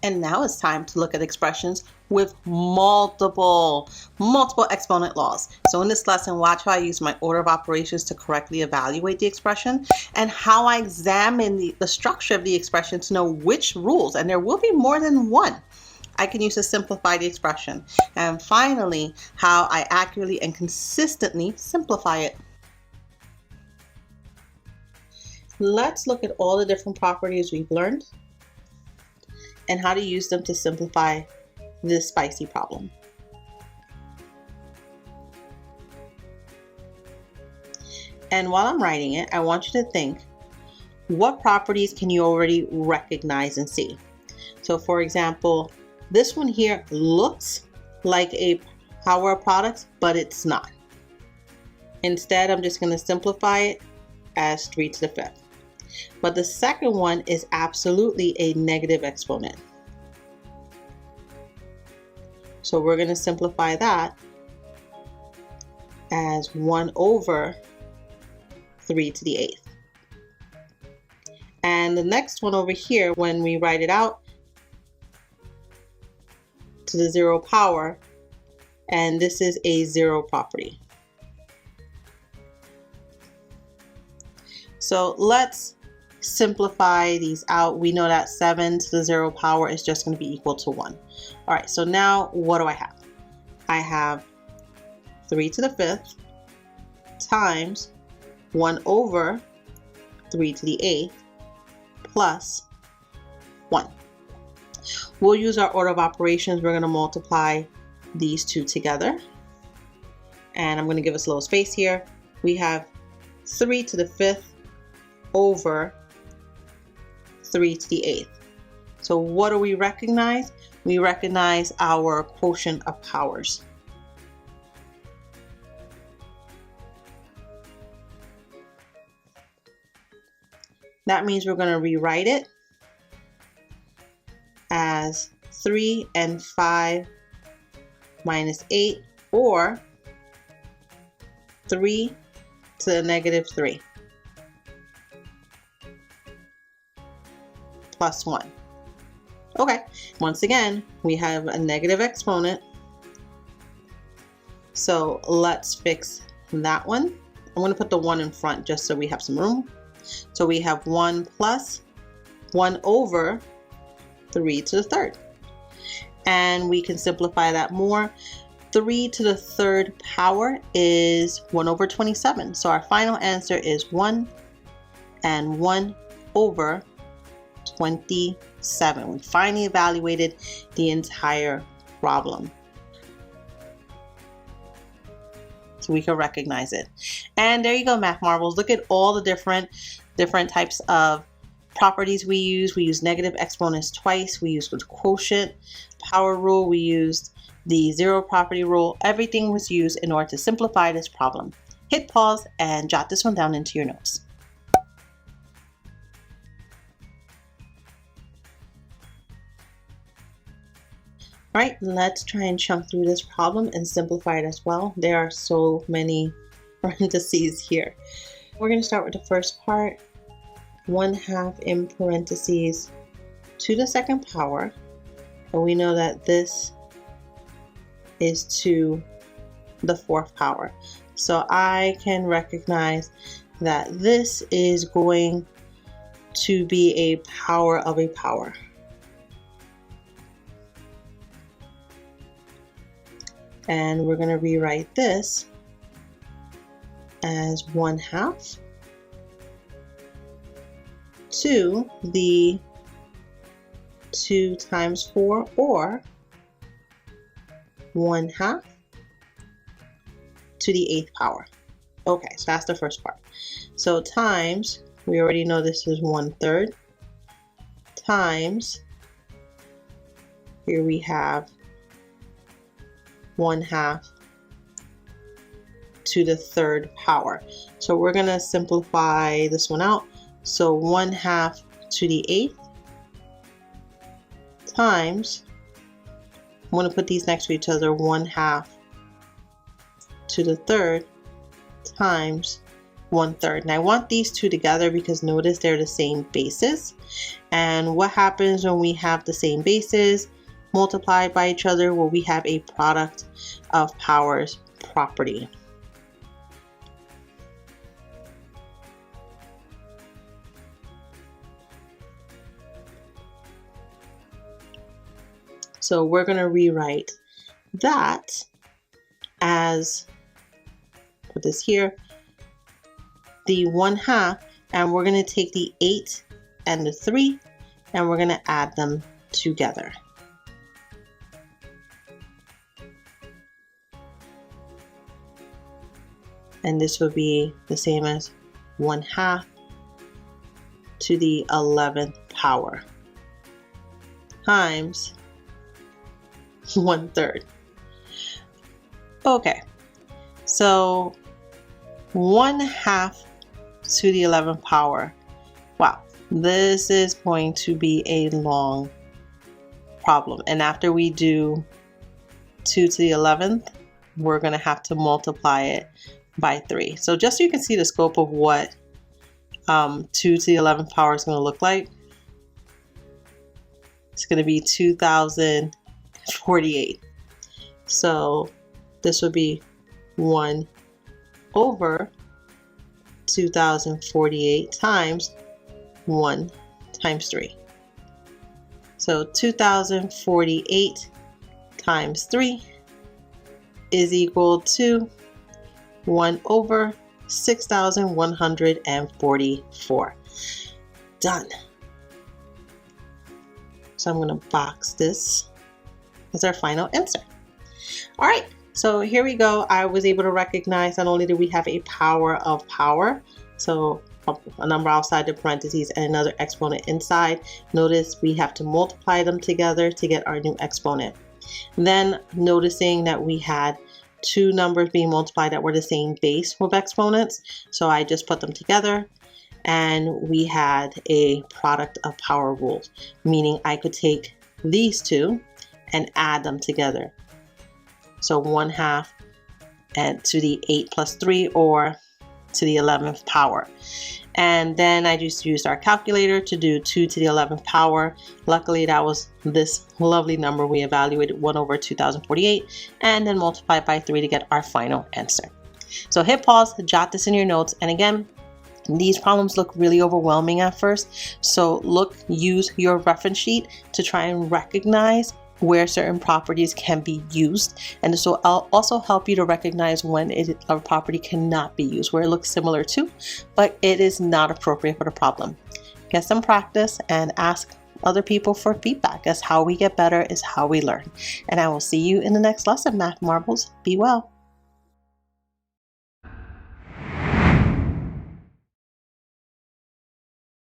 And now it's time to look at expressions with multiple exponent laws. So in this lesson, watch how I use my order of operations to correctly evaluate the expression and how I examine the structure of the expression to know which rules, and there will be more than one, I can use to simplify the expression. And finally, how I accurately and consistently simplify it. Let's look at all the different properties we've learned and how to use them to simplify this spicy problem. And while I'm writing it, I want you to think, what properties can you already recognize and see? So for example, this one here looks like a power of products, but it's not. Instead, I'm just going to simplify it as 3 to the 5th. But the second one is absolutely a negative exponent. So we're going to simplify that as 1 over 3 to the 8th. And the next one over here, when we write it out to the 0 power, and this is a 0 property. So let's simplify these out. We know that 7 to the 0 power is just going to be equal to 1. All right, so now what do I have? I have 3 to the 5th times 1 over 3 to the 8th plus 1. We'll use our order of operations. We're going to multiply these two together. And I'm going to give us a little space here. We have 3 to the 5th over 3 to the 8th. So what do we recognize? We recognize our quotient of powers. That means we're going to rewrite it as 3 and 5 minus 8, or 3 to the negative 3. Plus 1. Okay, once again, we have a negative exponent. So let's fix that one. I'm going to put the 1 in front just so we have some room. So we have 1 plus 1 over 3 to the 3rd. And we can simplify that more. 3 to the 3rd power is 1 over 27. So our final answer is 1 and 1 over 27. We finally evaluated the entire problem. So we can recognize it. And there you go, Math Marvels. Look at all the different types of properties we use. We use negative exponents twice. We used the quotient power rule. We used the 0 property rule. Everything was used in order to simplify this problem. Hit pause and jot this one down into your notes. All right, let's try and chunk through this problem and simplify it as well. There are so many parentheses here. We're going to start with the first part. 1/2 in parentheses to the 2nd power. And we know that this is to the 4th power. So I can recognize that this is going to be a power of a power. And we're going to rewrite this as 1/2 to the 2 times 4, or 1/2 to the 8th power. Okay, so that's the first part. So times, we already know this is 1/3, times, here we have 1/2 to the 3rd power. So we're going to simplify this one out. So 1/2 to the 8th times, I'm going to put these next to each other, 1/2 to the 3rd times 1/3. And I want these two together because notice they're the same bases. And what happens when we have the same bases multiplied by each other? Well, we have a product of powers property. So we're going to rewrite that as, put this here, the 1/2, and we're going to take the 8 and the 3 and we're going to add them together. And this would be the same as 1/2 to the 11th power times 1/3. Okay, so 1/2 to the 11th power. Wow, this is going to be a long problem. And after we do 2 to the 11th, we're going to have to multiply it by 3. So just so you can see the scope of what 2 to the 11th power is going to look like, it's going to be 2048. So this would be 1 over 2048 times 1 times 3. So 2048 times 3 is equal to 1 over 6,144. Done. So I'm going to box this as our final answer. All right, so here we go. I was able to recognize not only do we have a power of power, so a number outside the parentheses and another exponent inside. Notice we have to multiply them together to get our new exponent. Then noticing that we had two numbers being multiplied that were the same base with exponents, so I just put them together, and we had a product of power rules, meaning I could take these two and add them together. So 1/2 and to the 8 plus 3, or to the 11th power. And then I just used our calculator to do 2 to the 11th power. Luckily, that was this lovely number. We evaluated 1 over 2048 and then multiplied by 3 to get our final answer. So hit pause, jot this in your notes. And again, these problems look really overwhelming at first. So use your reference sheet to try and recognize where certain properties can be used, and this will also help you to recognize when a property cannot be used, where it looks similar to, but it is not appropriate for the problem. Get some practice and ask other people for feedback, as how we get better is how we learn. And I will see you in the next lesson, Math Marbles. Be well.